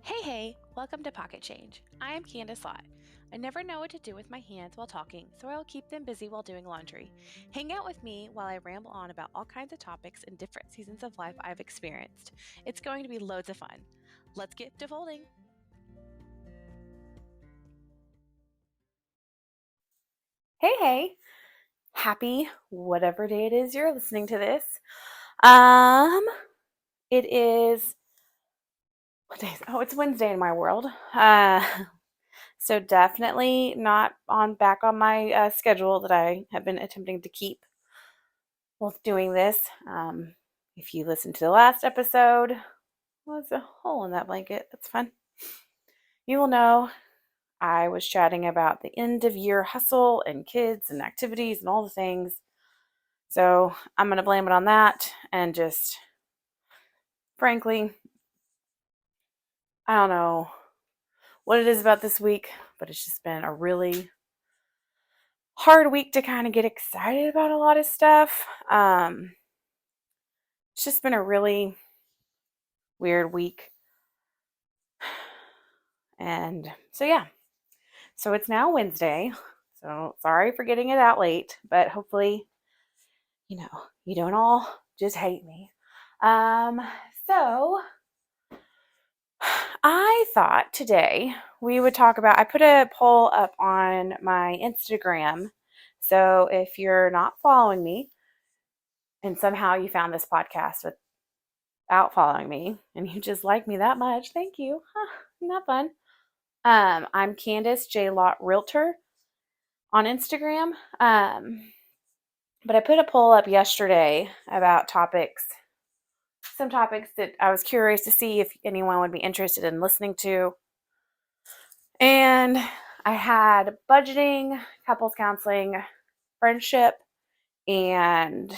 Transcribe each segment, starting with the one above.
Hey, welcome to Pocket Change. I am Candace Lott. I never know what to do with my hands while talking, so I will keep them busy while doing laundry. Hang out with me while I ramble on about all kinds of topics and different seasons of life I've experienced. It's going to be loads of fun. Let's get to folding. Hey, happy whatever day it is you're listening to this. Um, it is what day is it? Oh, it's Wednesday in my world. So definitely not on back on my schedule that I have been attempting to keep while doing this. If you listened to the last episode, was a hole in that blanket. That's fun. You will know I was chatting about the end of year hustle and kids and activities and all the things. So I'm going to blame it on that and just, frankly, I don't know what it is about this week, but it's just been a really hard week to kind of get excited about a lot of stuff. It's just been a really weird week. And so, yeah. So it's now Wednesday. So sorry for getting it out late, but hopefully, you don't all just hate me. Um, so I thought today we would talk about, I put a poll up on my Instagram. So if you're not following me and somehow you found this podcast without following me and you just like me that much, thank you. Isn't that fun? I'm Candace J. Lott Realtor on Instagram. But I put a poll up yesterday about some topics that I was curious to see if anyone would be interested in listening to. And I had budgeting, couples counseling, friendship, and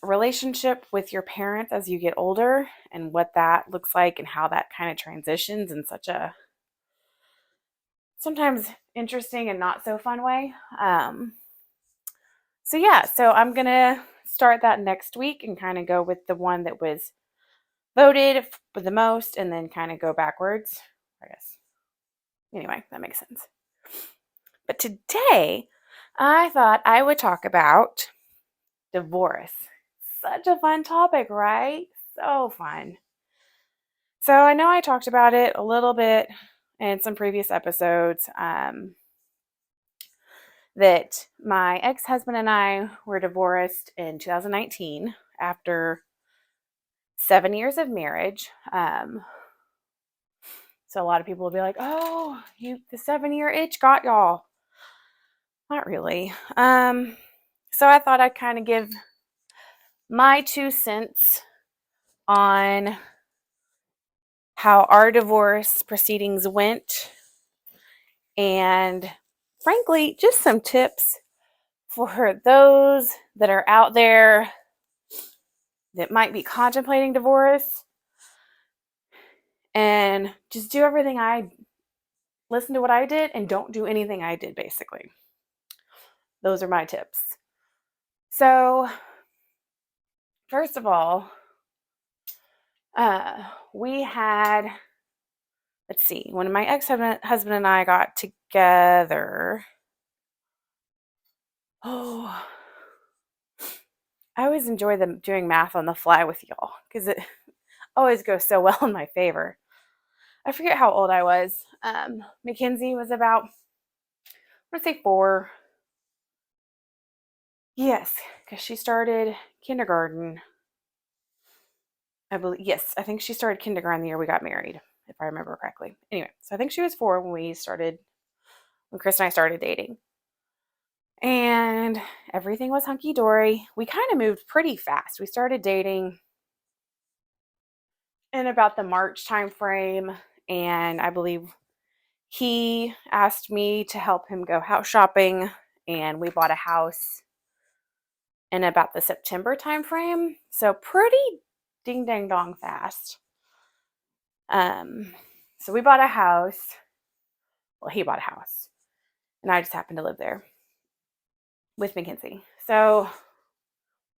relationship with your parents as you get older and what that looks like and how that kind of transitions in such a sometimes interesting and not so fun way. So I'm going to start that next week and kind of go with the one that was voted with the most and then kind of go backwards, I guess. Anyway, that makes sense. But today, I thought I would talk about divorce. Such a fun topic, right? So fun. So I know I talked about it a little bit in some previous episodes. That my ex-husband and I were divorced in 2019 after 7 years of marriage. So a lot of people will be like, "Oh, the 7 year itch got y'all." Not really. So I thought I'd kind of give my 2 cents on how our divorce proceedings went, and frankly, just some tips for those that are out there that might be contemplating divorce, and just do everything listen to what I did and don't do anything I did, basically. Those are my tips. So, first of all, we had, let's see, when my ex-husband and I got together, oh, I always enjoy doing math on the fly with y'all because it always goes so well in my favor. I forget how old I was. Mackenzie was about, I want to say 4. Yes, because she started kindergarten. I believe, yes, I think she started kindergarten the year we got married, if I remember correctly. Anyway, so I think she was 4 when Chris and I started dating. And everything was hunky dory. We kind of moved pretty fast. We started dating in about the March time frame, and I believe he asked me to help him go house shopping, and we bought a house in about the September time frame. So pretty ding dang dong fast. So we bought a house. Well, he bought a house, and I just happened to live there with Mackenzie. So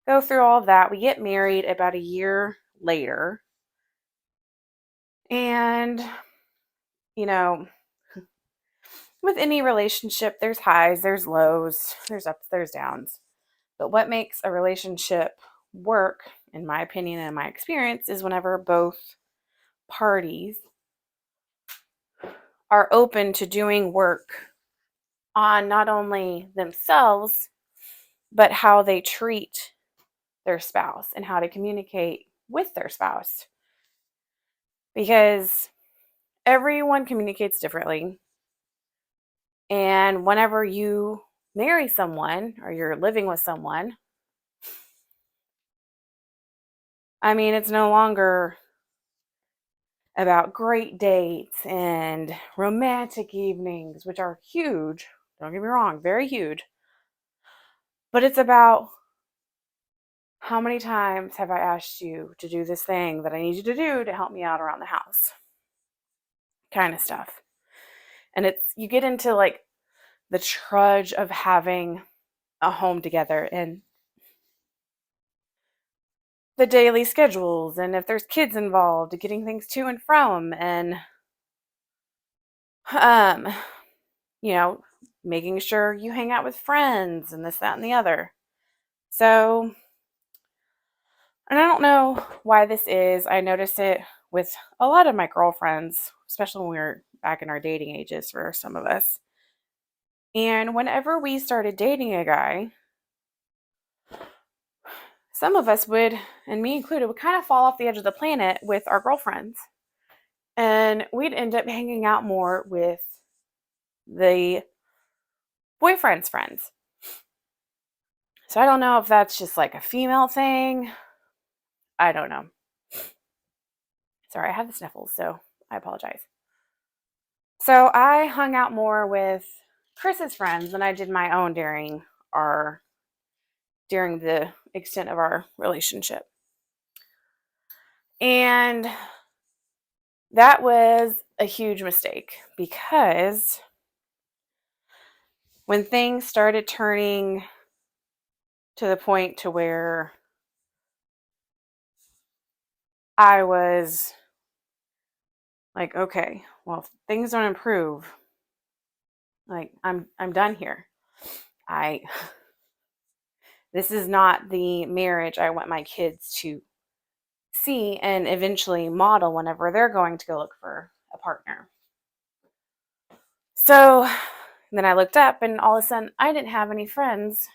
go through all of that. We get married about a year later. And, you know, with any relationship, there's highs, there's lows, there's ups, there's downs. But what makes a relationship work, in my opinion and my experience, is whenever both parties are open to doing work on not only themselves, but how they treat their spouse and how to communicate with their spouse. Because everyone communicates differently. And whenever you marry someone or you're living with someone, I mean, it's no longer about great dates and romantic evenings, which are huge. Don't get me wrong, very huge. But it's about how many times have I asked you to do this thing that I need you to do to help me out around the house? Kind of stuff. And you get into like the trudge of having a home together and the daily schedules, and if there's kids involved, getting things to and from, and um you know making sure you hang out with friends and this, that, and the other. So, and I don't know why this is. I notice it with a lot of my girlfriends, especially when we were back in our dating ages for some of us. And whenever we started dating a guy, some of us would, and me included, would kind of fall off the edge of the planet with our girlfriends. And we'd end up hanging out more with the boyfriend's friends. So I don't know if that's just like a female thing. I don't know. Sorry, I have the sniffles, so I apologize. So I hung out more with Chris's friends than I did my own during the extent of our relationship. And that was a huge mistake because when things started turning to the point to where I was like, okay, well, if things don't improve, like I'm done here. I This is not the marriage I want my kids to see and eventually model whenever they're going to go look for a partner. So then I looked up and all of a sudden I didn't have any friends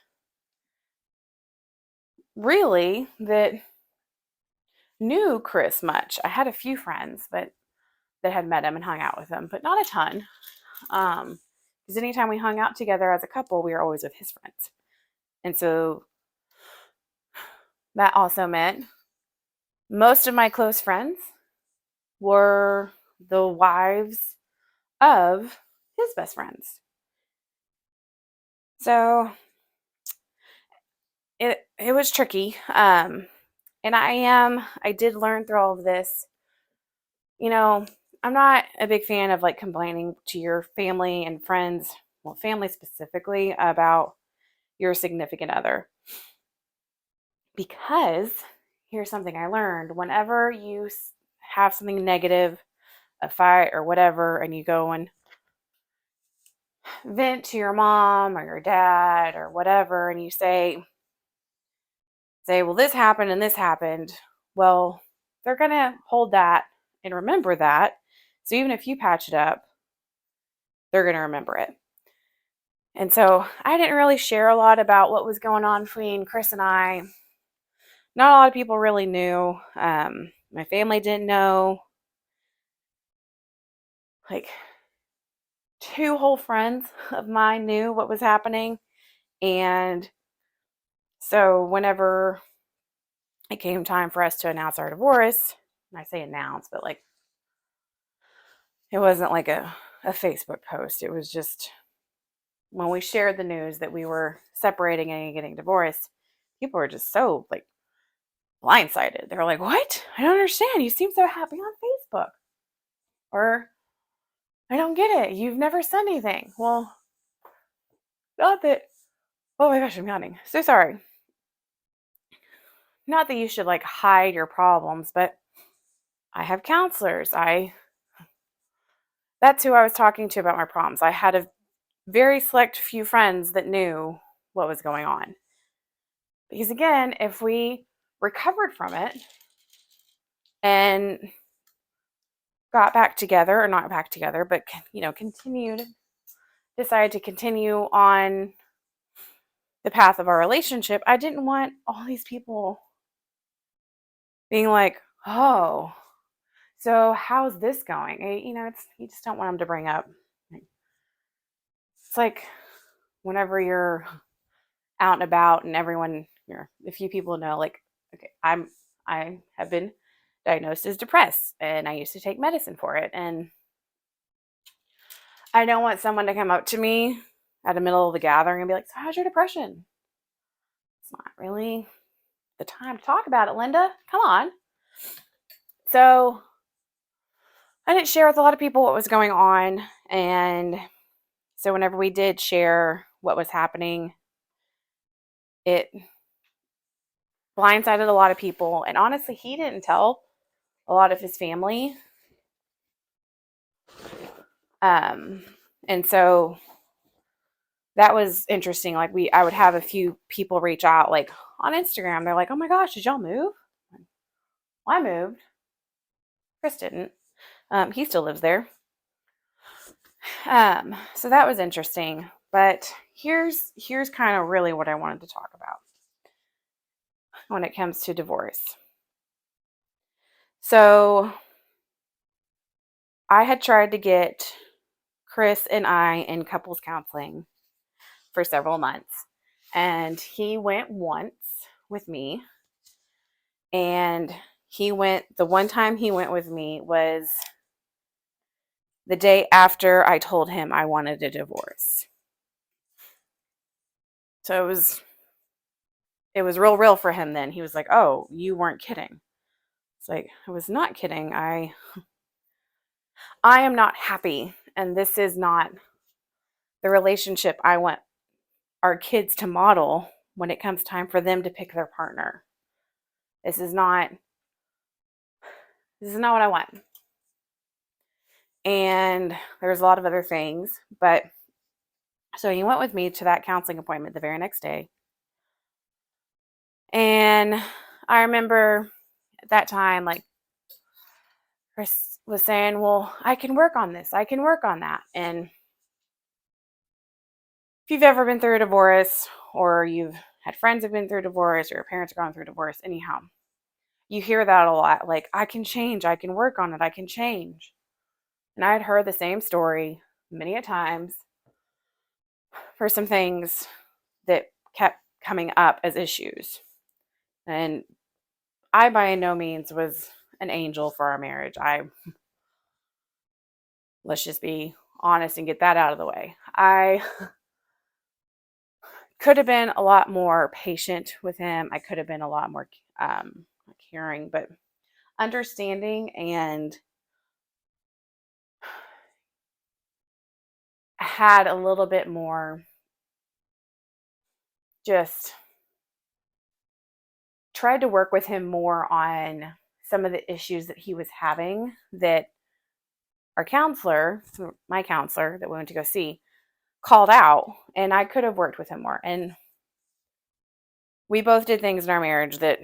really that knew Chris much. I had a few friends but that had met him and hung out with him, but not a ton. Because anytime we hung out together as a couple, we were always with his friends. And so that also meant most of my close friends were the wives of his best friends. So it was tricky. And I did learn through all of this, you know, I'm not a big fan of like complaining to your family and friends, well, family specifically, about your significant other. Because here's something I learned: whenever you have something negative, a fight or whatever, and you go and vent to your mom or your dad or whatever, and you say, well, this happened and this happened, well, they're going to hold that and remember that. So even if you patch it up, they're going to remember it. And so I didn't really share a lot about what was going on between Chris and I. Not a lot of people really knew. My family didn't know. Like, two whole friends of mine knew what was happening. And so whenever it came time for us to announce our divorce, and I say announce, but like, it wasn't like a Facebook post. It was just when we shared the news that we were separating and getting divorced, people were just so like blindsided. They were like, "What? I don't understand. You seem so happy on Facebook." Or, "I don't get it. You've never said anything." Well, not that, oh my gosh, I'm yawning. So sorry. Not that you should like hide your problems, but I have counselors. That's who I was talking to about my problems. I had a very select few friends that knew what was going on. Because again, if we recovered from it and got back together, or not back together, but decided to continue on the path of our relationship, I didn't want all these people being like, "Oh, so how's this going?" It's you just don't want them to bring up. It's like whenever you're out and about and everyone, a few people know, like, okay, I have been diagnosed as depressed and I used to take medicine for it, and I don't want someone to come up to me at the middle of the gathering and be like, "So how's your depression?" It's not really the time to talk about it, Linda. Come on. So I didn't share with a lot of people what was going on, and so whenever we did share what was happening, it blindsided a lot of people. And honestly, he didn't tell a lot of his family. And so that was interesting. Like I would have a few people reach out, like on Instagram. They're like, "Oh my gosh, did y'all move?" Well, I moved. Chris didn't. He still lives there. So that was interesting. But here's kind of really what I wanted to talk about when it comes to divorce. So I had tried to get Chris and I in couples counseling for several months, and he went once with me, and the one time he went with me was the day after I told him I wanted a divorce. So it was real for him then. He was like, "Oh, you weren't kidding." It's like, I was not kidding. I am not happy, and this is not the relationship I want our kids to model when it comes time for them to pick their partner. This is not what I want. And there's a lot of other things, but so he went with me to that counseling appointment the very next day. And I remember at that time, like, Chris was saying, "Well, I can work on this. I can work on that." And if you've ever been through a divorce, or you've had friends who've been through a divorce, or your parents are going through a divorce, anyhow, you hear that a lot. Like, "I can change. I can work on it. I can change." And I had heard the same story many a times for some things that kept coming up as issues. And I by no means was an angel for our marriage. Let's just be honest and get that out of the way. I could have been a lot more patient with him. I could have been a lot more caring, but understanding, and had a little bit more, just tried to work with him more on some of the issues that he was having, that our counselor, my counselor that we went to go see, called out. And I could have worked with him more. And we both did things in our marriage that,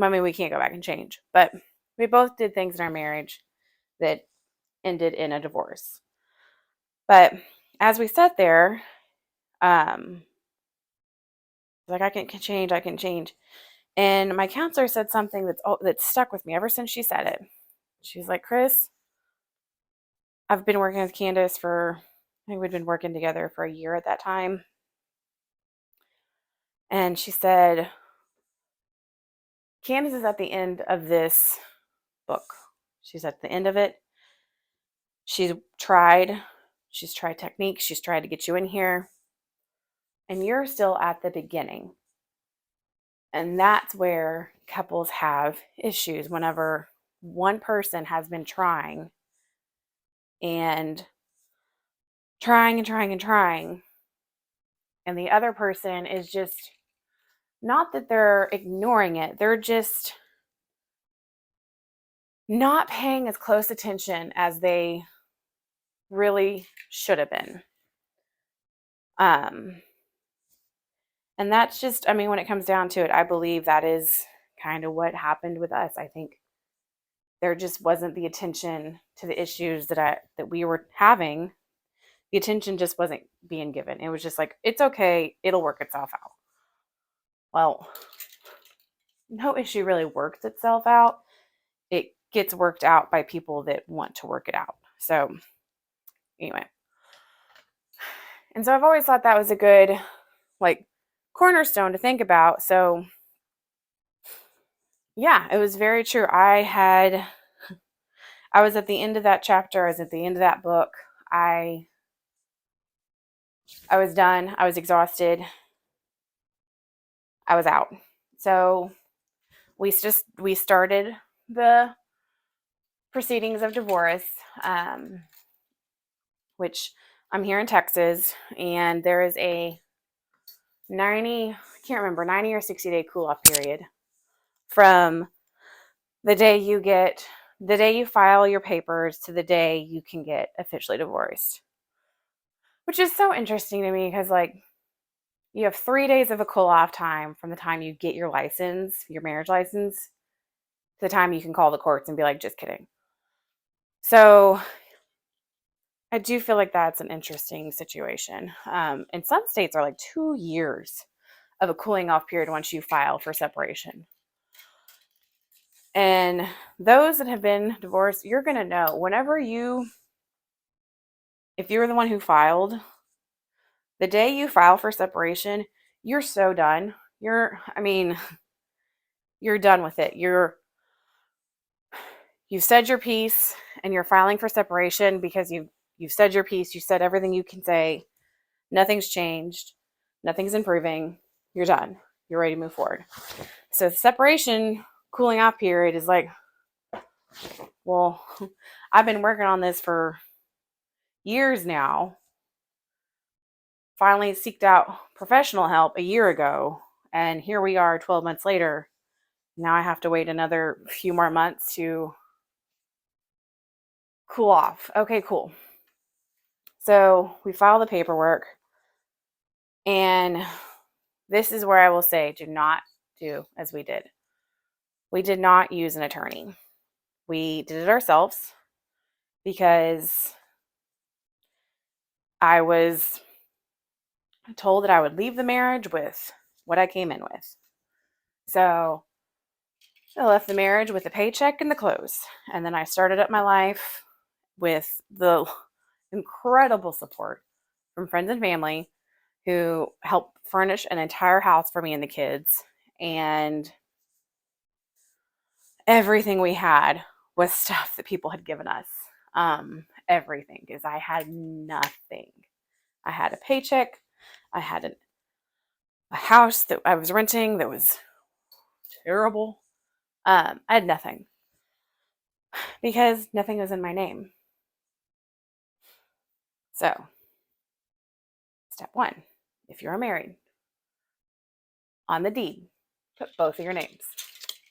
I mean, we can't go back and change, but we both did things in our marriage that ended in a divorce. But as we sat there, like, I can change, I can change. And my counselor said something that's stuck with me ever since she said it. She's like, "Chris, I've been working with Candace for, I think we'd been working together for a year at that time." And she said, "Candace is at the end of this book. She's at the end of it. She's tried techniques. She's tried to get you in here. And you're still at the beginning." And that's where couples have issues, whenever one person has been trying and trying and trying and trying, and the other person is just, not that they're ignoring it, they're just not paying as close attention as they really should have been. And that's just, I mean, when it comes down to it, I believe that is kind of what happened with us. I think there just wasn't the attention to the issues that we were having. The attention just wasn't being given. It was just like, it's okay, it'll work itself out. Well, no issue really works itself out. It gets worked out by people that want to work it out. So anyway, and so I've always thought that was a good like cornerstone to think about. So yeah, it was very true. I was at the end of that chapter. I was at the end of that book. I was done. I was exhausted. I was out. So we started the proceedings of divorce, which I'm here in Texas, and there is a 90 or 60 day cool off period from the day you file your papers to the day you can get officially divorced, which is so interesting to me because like you have 3 days of a cool off time from the time you get your license, your marriage license, to the time you can call the courts and be like, just kidding. So I do feel like that's an interesting situation. And some states are like 2 years of a cooling off period once you file for separation. And those that have been divorced, you're going to know if you were the one who filed, the day you file for separation, you're so done. You're done with it. You've said your piece and you're filing for separation because you've said your piece. You said everything you can say. Nothing's changed. Nothing's improving. You're done. You're ready to move forward. So separation cooling off period is like, well, I've been working on this for years now. Finally seeked out professional help a year ago, and here we are 12 months later. Now I have to wait another few more months to cool off. Okay, cool. So we file the paperwork, and this is where I will say, do not do as we did. We did not use an attorney. We did it ourselves because I was told that I would leave the marriage with what I came in with. So I left the marriage with a paycheck and the clothes. And then I started up my life with the incredible support from friends and family who helped furnish an entire house for me and the kids. And everything we had was stuff that people had given us. Everything, because I had nothing. I had a paycheck. I had a house that I was renting that was terrible. I had nothing because nothing was in my name. So, step one, if you're married, on the deed, put both of your names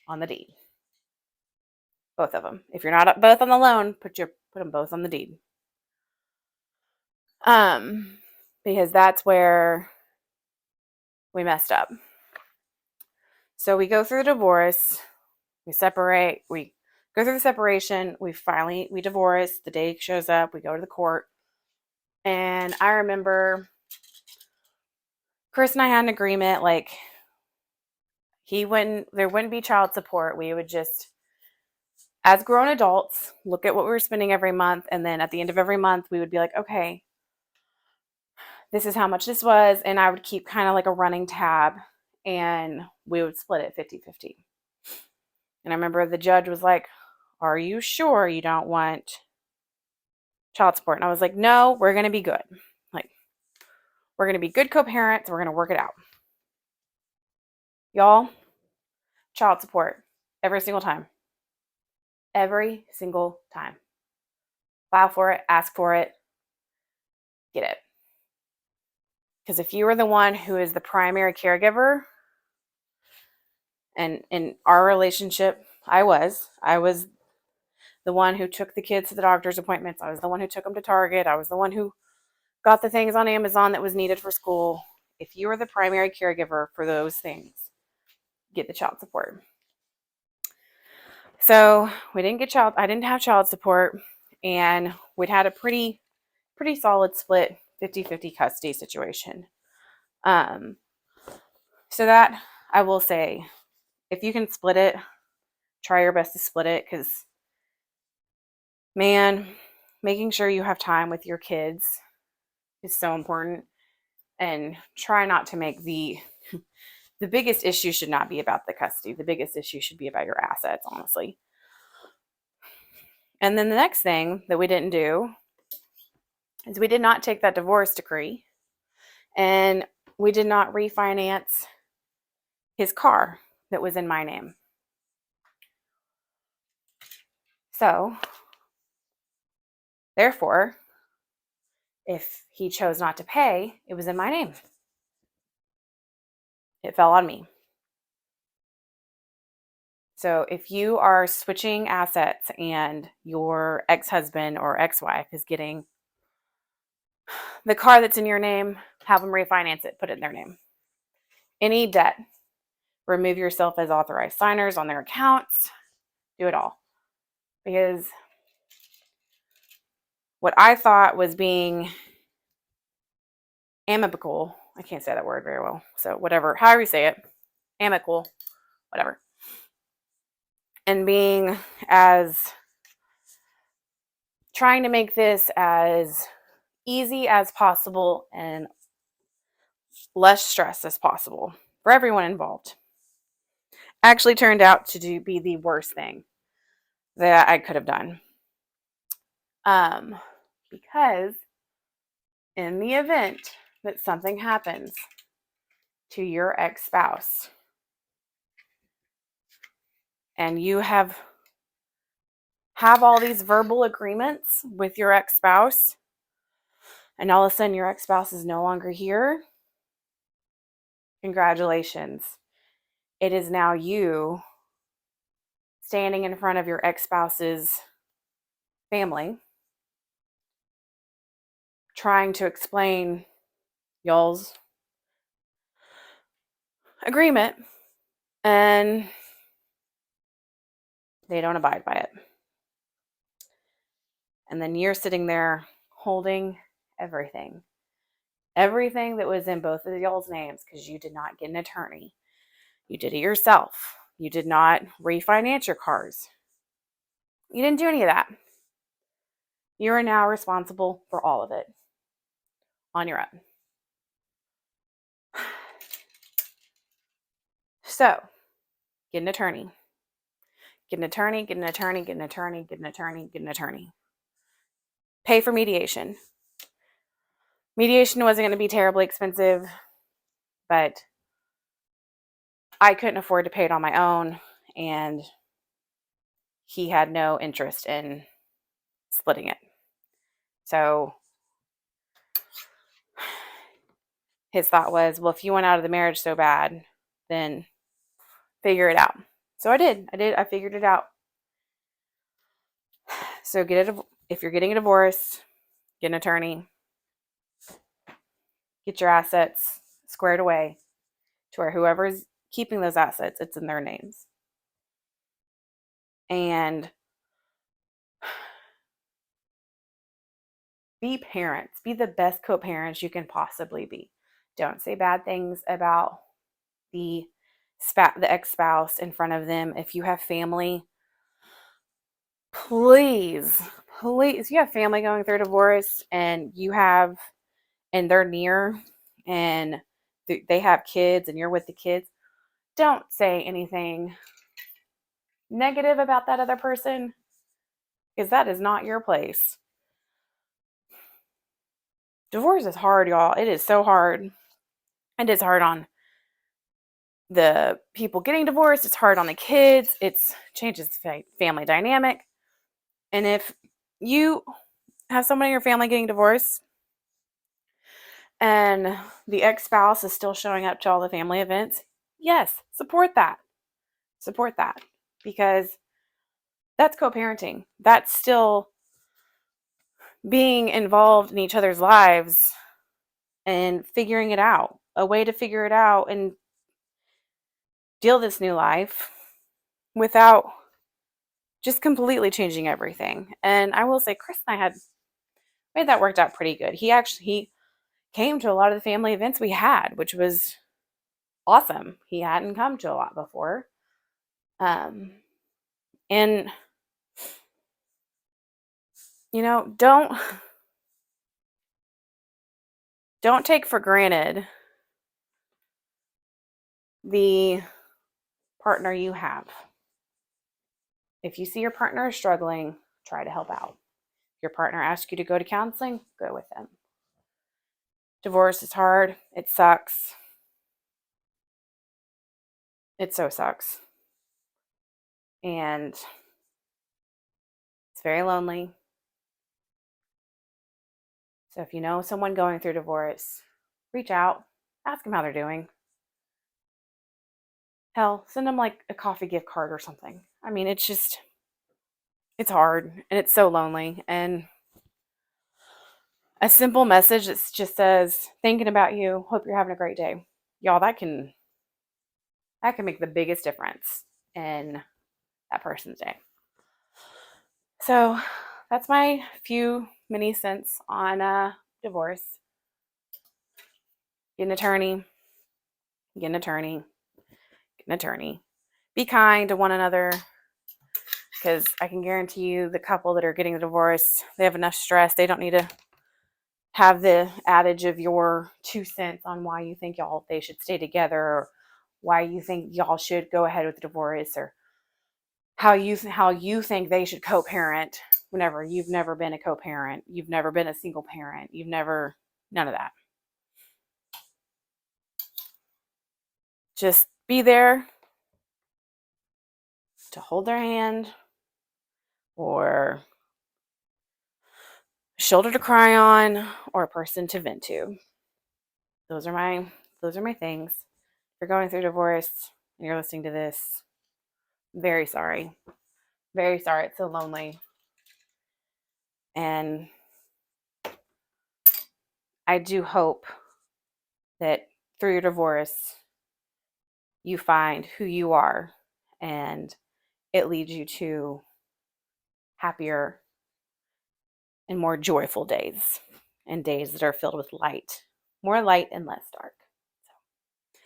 on the deed. Both of them. If you're not both on the loan, put them both on the deed. Because that's where we messed up. So we go through the divorce, we separate, we go through the separation, we divorce, the day shows up, we go to the court. And I remember Chris and I had an agreement, like there wouldn't be child support. We would just, as grown adults, look at what we were spending every month. And then at the end of every month, we would be like, okay, this is how much this was. And I would keep kind of like a running tab and we would split it 50-50. And I remember the judge was like, are you sure you don't want child support? And I was like, no, we're going to be good. Like, we're going to be good co-parents. We're going to work it out. Y'all, child support every single time. Every single time. File for it, ask for it, get it. Because if you were the one who is the primary caregiver, and in our relationship, I was the one who took the kids to the doctor's appointments. I was the one who took them to Target. I was the one who got the things on Amazon that was needed for school. If you are the primary caregiver for those things, get the child support. So I didn't have child support, and we'd had a pretty solid split 50-50 custody situation. So that, I will say, if you can split it, try your best to split it, because, man, making sure you have time with your kids is so important. And try not to make the biggest issue should not be about the custody. The biggest issue should be about your assets, honestly. And then the next thing that we didn't do is we did not take that divorce decree, and we did not refinance his car that was in my name. So, therefore, if he chose not to pay, it was in my name. It fell on me. So if you are switching assets and your ex-husband or ex-wife is getting the car that's in your name, have them refinance it, put it in their name. Any debt, remove yourself as authorized signers on their accounts, do it all. Because what I thought was being amicable, I can't say that word very well, so whatever, however you say it, amicable, whatever. And being as, trying to make this as easy as possible and less stress as possible for everyone involved, actually turned out to be the worst thing that I could have done. Because in the event that something happens to your ex-spouse and you have all these verbal agreements with your ex-spouse, and all of a sudden your ex-spouse is no longer here, congratulations. It is now you standing in front of your ex-spouse's family, trying to explain y'all's agreement, and they don't abide by it. And then you're sitting there holding everything that was in both of y'all's names, because you did not get an attorney. You did it yourself. You did not refinance your cars. You didn't do any of that. You are now responsible for all of it on your own. So, get an attorney. Get an attorney, get an attorney, get an attorney, get an attorney, get an attorney. Pay for mediation. Mediation wasn't going to be terribly expensive, but I couldn't afford to pay it on my own, and he had no interest in splitting it. So his thought was, well, if you want out of the marriage so bad, then figure it out. So I did. I figured it out. So if you're getting a divorce, get an attorney. Get your assets squared away to where whoever's keeping those assets, it's in their names. And be parents. Be the best co-parents you can possibly be. Don't say bad things about the ex-spouse in front of them. If you have family, please, if you have family going through divorce and they're near and they have kids and you're with the kids, don't say anything negative about that other person, because that is not your place. Divorce is hard, y'all. It is so hard. It is hard on the people getting divorced. It's hard on the kids. It changes the family dynamic. And if you have someone in your family getting divorced and the ex-spouse is still showing up to all the family events, yes, support that. Support that. Because That's co-parenting. That's still being involved in each other's lives and figuring it out, a way to figure it out and deal this new life without just completely changing everything. And I will say, Chris and I had that worked out pretty good. He came to a lot of the family events we had, which was awesome. He hadn't come to a lot before. And don't take for granted the partner you have. If you see your partner is struggling, try to help out. If your partner asks you to go to counseling, go with them. Divorce is hard. It sucks. It so sucks. And it's very lonely. So if you know someone going through divorce, reach out, ask them how they're doing. Hell, send them like a coffee gift card or something. I mean, it's hard and it's so lonely. And a simple message that just says, thinking about you, hope you're having a great day. Y'all, that can make the biggest difference in that person's day. So that's my few mini cents on divorce. Get an attorney. Get an attorney. Get an attorney. Be kind to one another, because I can guarantee you the couple that are getting the divorce, they have enough stress. They don't need to have the adage of your 2 cents on why you think they should stay together, or why you think y'all should go ahead with the divorce, or how you think they should co-parent whenever you've never been a co-parent, you've never been a single parent, none of that. Just be there to hold their hand, or a shoulder to cry on, or a person to vent to. Those are my things. If you're going through divorce and you're listening to this, very sorry. Very sorry. It's so lonely. And I do hope that through your divorce, you find who you are and it leads you to happier and more joyful days, and days that are filled with light, more light and less dark.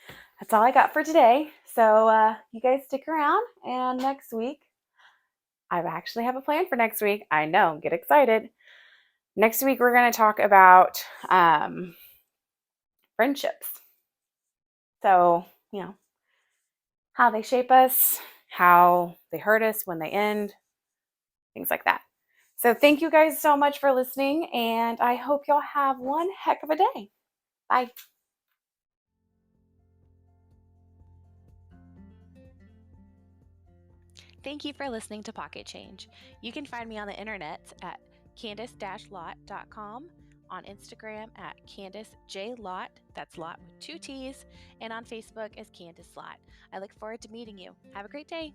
So that's all I got for today. So you guys stick around, and next week, I actually have a plan for next week. I know, get excited. Next week, we're going to talk about friendships. So, how they shape us, how they hurt us when they end, things like that. So thank you guys so much for listening, and I hope y'all have one heck of a day. Bye. Thank you for listening to Pocket Change. You can find me on the internet at candice-lott.com, on Instagram at Candice J. Lott, that's Lott with 2 T's, and on Facebook as Candice Lott. I look forward to meeting you. Have a great day.